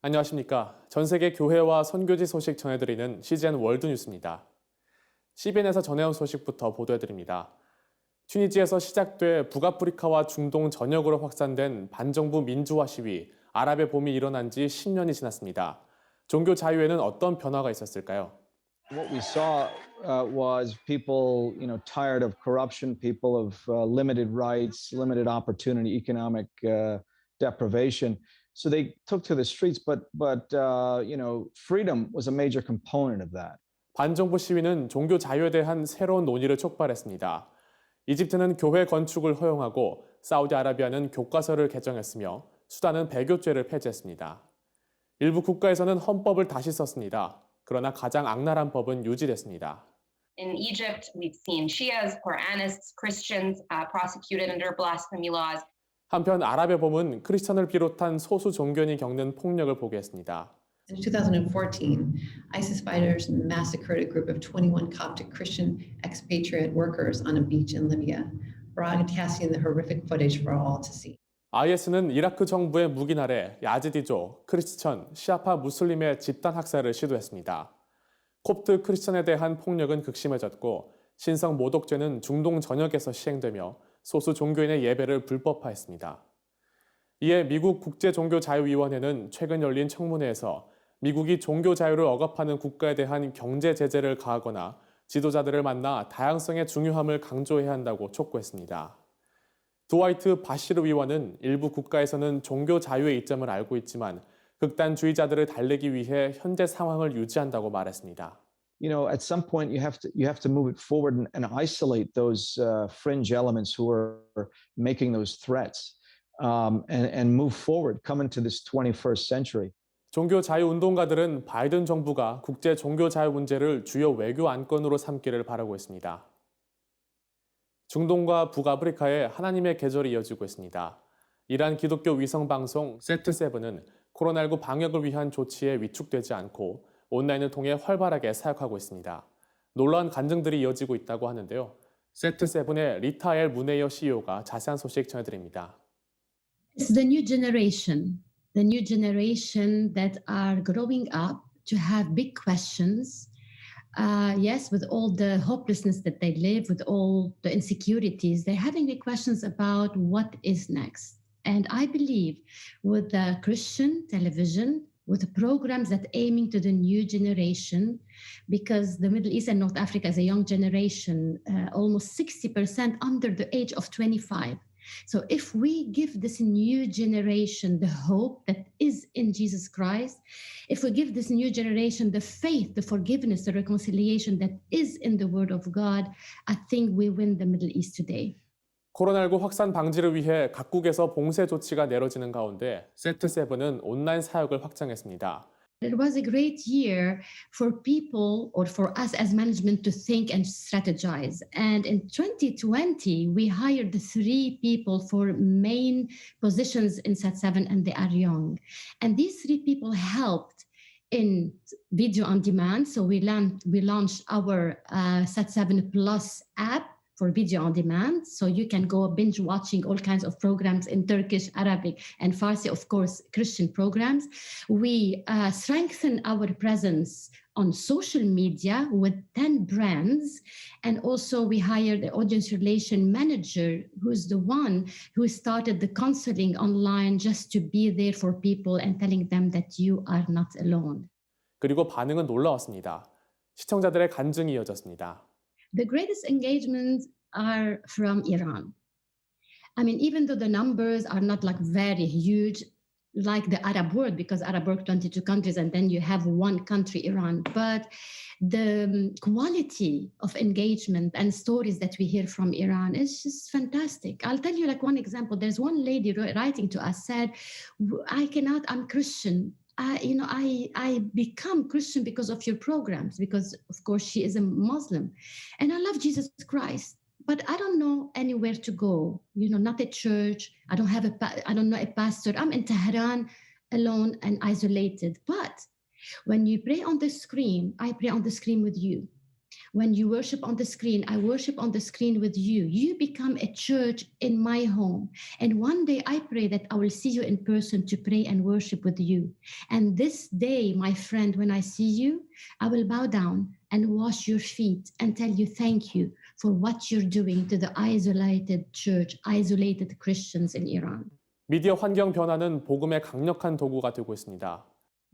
안녕하십니까. 전 세계 교회와 선교지 소식 전해드리는 CGN 월드뉴스입니다. CBN에서 전해온 소식부터 보도해드립니다. 튀니지에서 시작돼 북아프리카와 중동 전역으로 확산된 반정부 민주화 시위, 아랍의 봄이 일어난 지 10년이 지났습니다. 종교 자유에는 어떤 변화가 있었을까요? What we saw was people, tired of corruption, people of limited rights, limited opportunity, economic deprivation. So they took to the streets, but freedom was a major component of that. 반정부 시위는 종교 자유에 대한 새로운 논의를 촉발했습니다. 이집트는 교회 건축을 허용하고 사우디아라비아는 교과서를 개정했으며 수단은 배교죄를 폐지했습니다. 일부 국가에서는 헌법을 다시 썼습니다. 그러나 가장 악랄한 법은 유지됐습니다. In Egypt, we've seen Shias, Quranists, Christians prosecuted under blasphemy laws. 한편 아랍의 봄은 크리스천을 비롯한 소수 종교인이 겪는 폭력을 보게 했습니다. In 2014, ISIS fighters massacred a group of 21 Coptic Christian expatriate workers on a beach in Libya, broadcasting the horrific footage for all to see. IS는 이라크 정부의 무기 아래 야지디족, 크리스천, 시아파 무슬림의 집단 학살을 시도했습니다. 콥트 크리스천에 대한 폭력은 극심해졌고 신성 모독죄는 중동 전역에서 시행되며 소수 종교인의 예배를 불법화했습니다. 이에 미국 국제종교자유위원회는 최근 열린 청문회에서 미국이 종교 자유를 억압하는 국가에 대한 경제 제재를 가하거나 지도자들을 만나 다양성의 중요함을 강조해야 한다고 촉구했습니다. 드와이트 바시르 위원은 일부 국가에서는 종교 자유의 이점을 알고 있지만 극단주의자들을 달래기 위해 현재 상황을 유지한다고 말했습니다. At some point you have to move it forward and isolate those fringe elements who are making those threats and move forward, come into this 21st century. 종교 자유 운동가들은 바이든 정부가 국제 종교 자유 문제를 주요 외교 안건으로 삼기를 바라고 있습니다. 중동과 북아프리카에 하나님의 계절이 이어지고 있습니다. 이란 기독교 위성 방송 세트7은 코로나19 방역을 위한 조치에 위축되지 않고 온라인을 통해 활발하게 사역하고 있습니다. 놀라운 간증들이 이어지고 있다고 하는데요. 세트7의 리타 엘 무네이어 CEO가 자세한 소식 전해드립니다. It's the new generation that are growing up to have big questions. Yes, with all the hopelessness that they live, with all the insecurities, they're having the questions about what is next. And I believe with the Christian television, with the programs that aiming to the new generation, because the Middle East and North Africa is a young generation, almost 60% under the age of 25. So if we give this new generation the hope that is in Jesus Christ, if we give this new generation the faith, the forgiveness, the reconciliation that is in the Word of God, I think we win the Middle East today. 코로나19 확산 방지를 위해 각국에서 봉쇄 조치가 내려지는 가운데 세트7은 온라인 사역을 확장했습니다. It was a great year for people or for us as management to think and strategize. And in 2020, we hired 3 people for main positions in SAT7, and they are young. And these 3 people helped in video on demand. So we launched our SAT7 Plus app for video on demand. So you can go binge watching all kinds of programs in Turkish, Arabic, and Farsi, of course, Christian programs. We strengthen our presence on social media with 10 brands. And also we hired the audience relation manager, who's the one who started the counseling online just to be there for people and telling them that you are not alone. 그리고 반응은 놀라웠습니다. 시청자들의 간증이 이어졌습니다. The greatest engagements are from Iran. I mean, even though the numbers are not like very huge, like the Arab world, because Arab world 22 countries, and then you have one country, Iran. But the quality of engagement and stories that we hear from Iran is just fantastic. I'll tell you like one example. There's one lady writing to us said, I'm Christian. I become Christian because of your programs, because of course she is a Muslim, and I love Jesus Christ, but I don't know anywhere to go. Not a church. I don't know a pastor. I'm in Tehran, alone and isolated. But when you pray on the screen, I pray on the screen with you. When you worship on the screen, I worship on the screen with you. You become a church in my home. And one day I pray that I will see you in person to pray and worship with you. And this day, my friend, when I see you, I will bow down and wash your feet and tell you thank you for what you're doing to the isolated church, isolated Christians in Iran. 미디어 환경 변화는 복음의 강력한 도구가 되고 있습니다.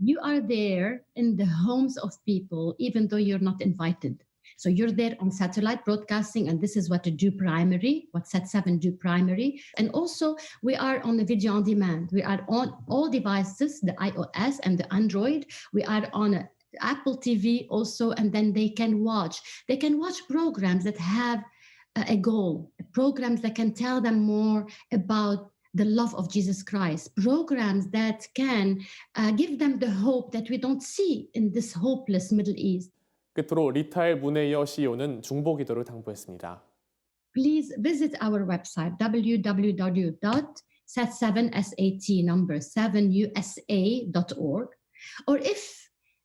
You are there in the homes of people, even though you're not invited. So you're there on satellite broadcasting, and this is what to do primary, what Sat7 do primary. And also we are on the video on demand. We are on all devices, the iOS and the Android. We are on Apple TV also, and then they can watch programs that have a goal, programs that can tell them more about the love of Jesus Christ, programs that can give them the hope that we don't see in this hopeless Middle East. 끝으로 리타엘 무네이어 CEO는 중보 기도를 당부했습니다. Please visit our website www.sat7usa.org, or if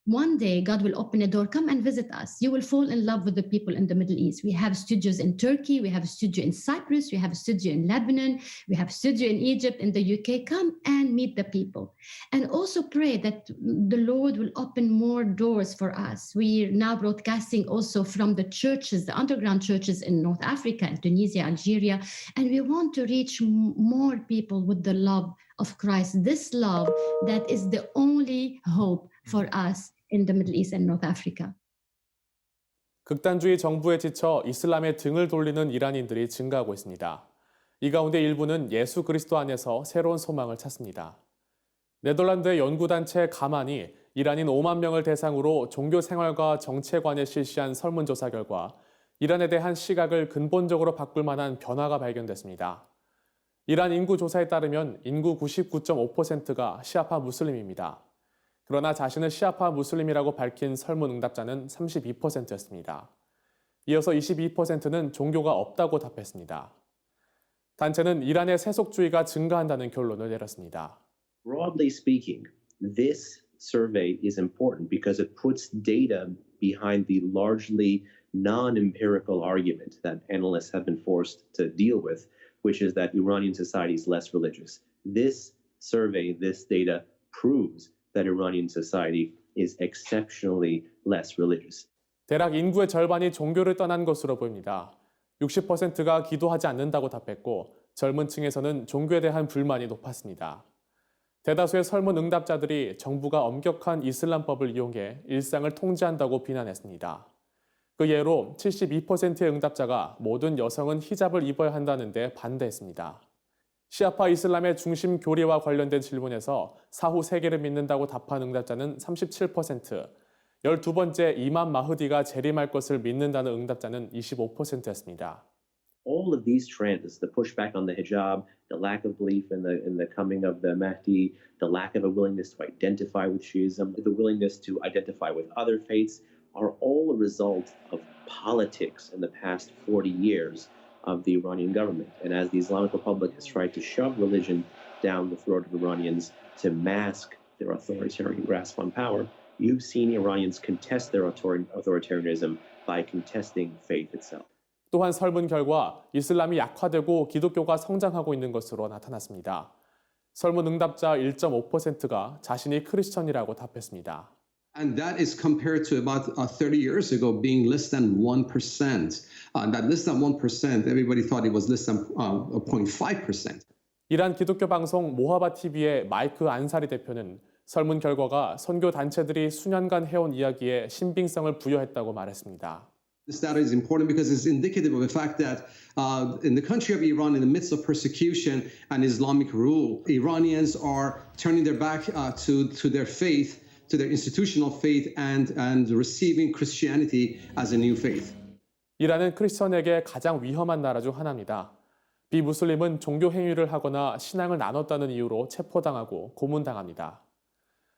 one day God will open a door, come and visit us. You will fall in love with the people in the Middle East. We have studios in Turkey, we have a studio in Cyprus, we have a studio in Lebanon, we have a studio in Egypt, in the UK. Come and meet the people. And also pray that the Lord will open more doors for us. We are now broadcasting also from the churches, the underground churches in North Africa, in Tunisia, Algeria, and we want to reach more people with the love of Christ, this love that is the only hope for us in the Middle East and North Africa. 극단주의 정부에 지쳐 이슬람에 등을 돌리는 이란인들이 증가하고 있습니다. 이 가운데 일부는 예수 그리스도 안에서 새로운 소망을 찾습니다. 네덜란드의 연구단체 가만이 이란인 5만 명을 대상으로 종교 생활과 정체관에 실시한 설문조사 결과 이란에 대한 시각을 근본적으로 바꿀 만한 변화가 발견됐습니다. 이란 인구 조사에 따르면 인구 99.5%가 시아파 무슬림입니다. 그러나 자신을 시아파 무슬림이라고 밝힌 설문 응답자는 32%였습니다. 이어서 22%는 종교가 없다고 답했습니다. 단체는 이란의 세속주의가 증가한다는 결론을 내렸습니다. Broadly speaking, this survey is important because it puts data behind the largely non-empirical argument that analysts have been forced to deal with, which is that Iranian society is less religious. This survey, this data proves that Iranian society is exceptionally less religious. 대략 인구의 절반이 종교를 떠난 것으로 보입니다. 60%가 기도하지 않는다고 답했고 젊은 층에서는 종교에 대한 불만이 높았습니다. 대다수의 설문 응답자들이 정부가 엄격한 이슬람법을 이용해 일상을 통제한다고 비난했습니다. 그 예로 72%의 응답자가 모든 여성은 히잡을 입어야 한다는 데 반대했습니다. 시아파 이슬람의 중심 교리와 관련된 질문에서 사후 세계를 믿는다고 답한 응답자는 37%, 12번째 이맘 마흐디가 재림할 것을 믿는다는 응답자는 25%였습니다. All of these trends, the pushback on the hijab, the lack of belief in the coming of the Mahdi, the lack of a willingness to identify with Shiism, the willingness to identify with other faiths, are all a result of politics in the past 40 years of the Iranian government. And as the Islamic Republic has tried to shove religion down the throat of Iranians to mask their authoritarian grasp on power, you've seen Iranians contest their authoritarianism by contesting faith itself. 또한 설문 결과 이슬람이 약화되고 기독교가 성장하고 있는 것으로 나타났습니다. 설문 응답자 1.5%가 자신이 크리스천이라고 답했습니다. And that is compared to about 30 years ago being less than 1%. That less than 1%, everybody thought it was less than 0.5%. 이란 기독교 방송 모하바 TV의 마이크 안사리 대표는 설문 결과가 선교 단체들이 수년간 해온 이야기에 신빙성을 부여했다고 말했습니다. This data is important because it's indicative of the fact that in the country of Iran, in the midst of persecution and Islamic rule, Iranians are turning their back to their faith, to their institutional faith, and receiving Christianity as a new faith. 이란은 크리스천에게 가장 위험한 나라 중 하나입니다. 비무슬림은 종교 행위를 하거나 신앙을 나눴다는 이유로 체포당하고 고문당합니다.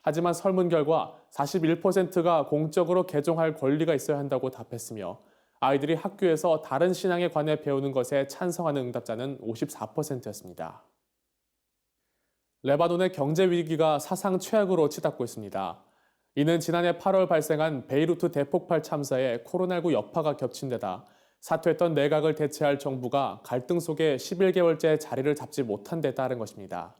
하지만 설문 결과 41%가 공적으로 개종할 권리가 있어야 한다고 답했으며 아이들이 학교에서 다른 신앙에 관해 배우는 것에 찬성하는 응답자는 54%였습니다. 레바논의 경제 위기가 사상 최악으로 치닫고 있습니다. 이는 지난해 8월 발생한 베이루트 대폭발 참사에 코로나19 여파가 겹친 데다 사퇴했던 내각을 대체할 정부가 갈등 속에 11개월째 자리를 잡지 못한 데 따른 것입니다.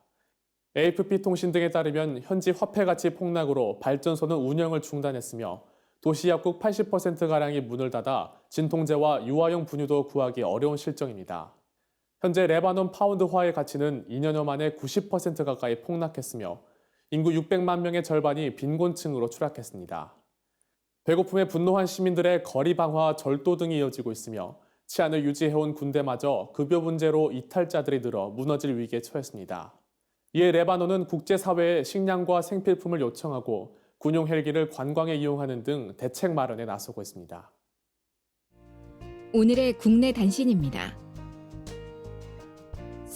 AFP 통신 등에 따르면 현지 화폐 가치 폭락으로 발전소는 운영을 중단했으며 도시 약국 80%가량이 문을 닫아 진통제와 유아용 분유도 구하기 어려운 실정입니다. 현재 레바논 파운드화의 가치는 2년여 만에 90% 가까이 폭락했으며 인구 600만 명의 절반이 빈곤층으로 추락했습니다. 배고픔에 분노한 시민들의 거리 방화와 절도 등이 이어지고 있으며 치안을 유지해온 군대마저 급여 문제로 이탈자들이 늘어 무너질 위기에 처했습니다. 이에 레바논은 국제사회에 식량과 생필품을 요청하고 군용 헬기를 관광에 이용하는 등 대책 마련에 나서고 있습니다. 오늘의 국내 단신입니다.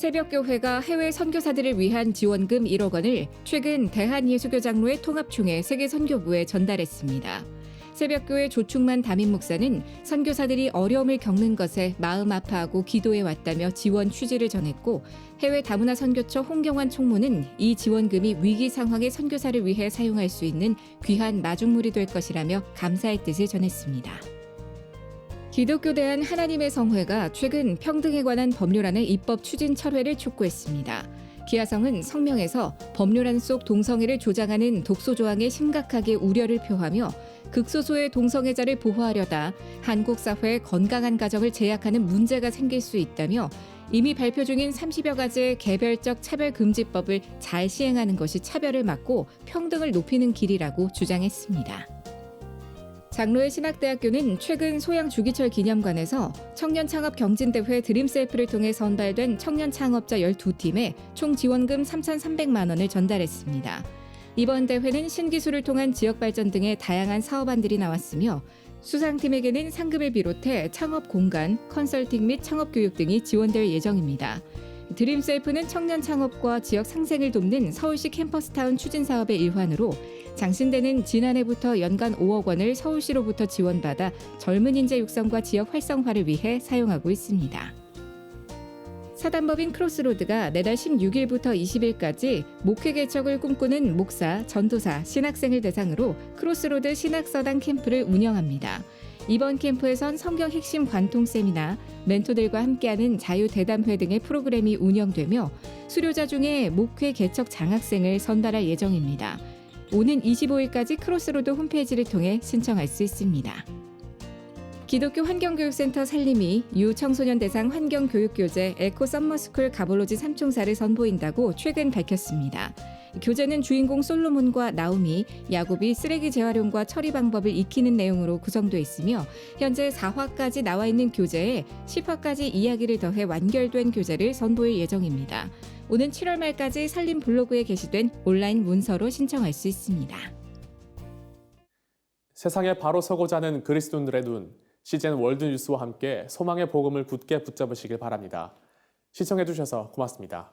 새벽교회가 해외 선교사들을 위한 지원금 1억 원을 최근 대한예수교장로회 통합총회 세계선교부에 전달했습니다. 새벽교회 조충만 담임 목사는 선교사들이 어려움을 겪는 것에 마음 아파하고 기도해 왔다며 지원 취지를 전했고, 해외 다문화 선교처 홍경환 총무는 이 지원금이 위기 상황의 선교사를 위해 사용할 수 있는 귀한 마중물이 될 것이라며 감사의 뜻을 전했습니다. 기독교 대한 하나님의 성회가 최근 평등에 관한 법률안의 입법 추진 철회를 촉구했습니다. 기아성은 성명에서 법률안 속 동성애를 조장하는 독소 조항에 심각하게 우려를 표하며 극소수의 동성애자를 보호하려다 한국 사회의 건강한 가정을 제약하는 문제가 생길 수 있다며 이미 발표 중인 30여 가지의 개별적 차별금지법을 잘 시행하는 것이 차별을 막고 평등을 높이는 길이라고 주장했습니다. 장로의 신학대학교는 최근 소양 주기철 기념관에서 청년창업경진대회 드림셀프를 통해 선발된 청년창업자 12팀에 총 지원금 3,300만 원을 전달했습니다. 이번 대회는 신기술을 통한 지역발전 등의 다양한 사업안들이 나왔으며 수상팀에게는 상금을 비롯해 창업 공간, 컨설팅 및 창업교육 등이 지원될 예정입니다. 드림셀프는 청년 창업과 지역 상생을 돕는 서울시 캠퍼스타운 추진사업의 일환으로 장신대는 지난해부터 연간 5억 원을 서울시로부터 지원받아 젊은 인재 육성과 지역 활성화를 위해 사용하고 있습니다. 사단법인 크로스로드가 내달 16일부터 20일까지 목회 개척을 꿈꾸는 목사, 전도사, 신학생을 대상으로 크로스로드 신학서당 캠프를 운영합니다. 이번 캠프에선 성경 핵심 관통 세미나, 멘토들과 함께하는 자유대담회 등의 프로그램이 운영되며 수료자 중에 목회 개척 장학생을 선발할 예정입니다. 오는 25일까지 크로스로드 홈페이지를 통해 신청할 수 있습니다. 기독교 환경교육센터 살림이 유청소년 대상 환경교육교재 에코 썸머스쿨 가볼로지 3총사를 선보인다고 최근 밝혔습니다. 교재는 주인공 솔로몬과 나오미, 야곱이 쓰레기 재활용과 처리 방법을 익히는 내용으로 구성되어 있으며 현재 4화까지 나와 있는 교재에 10화까지 이야기를 더해 완결된 교재를 선보일 예정입니다. 오는 7월 말까지 살림 블로그에 게시된 온라인 문서로 신청할 수 있습니다. 세상에 바로 서고자 하는 그리스도인들의 눈, CGN 월드뉴스와 함께 소망의 복음을 굳게 붙잡으시길 바랍니다. 시청해주셔서 고맙습니다.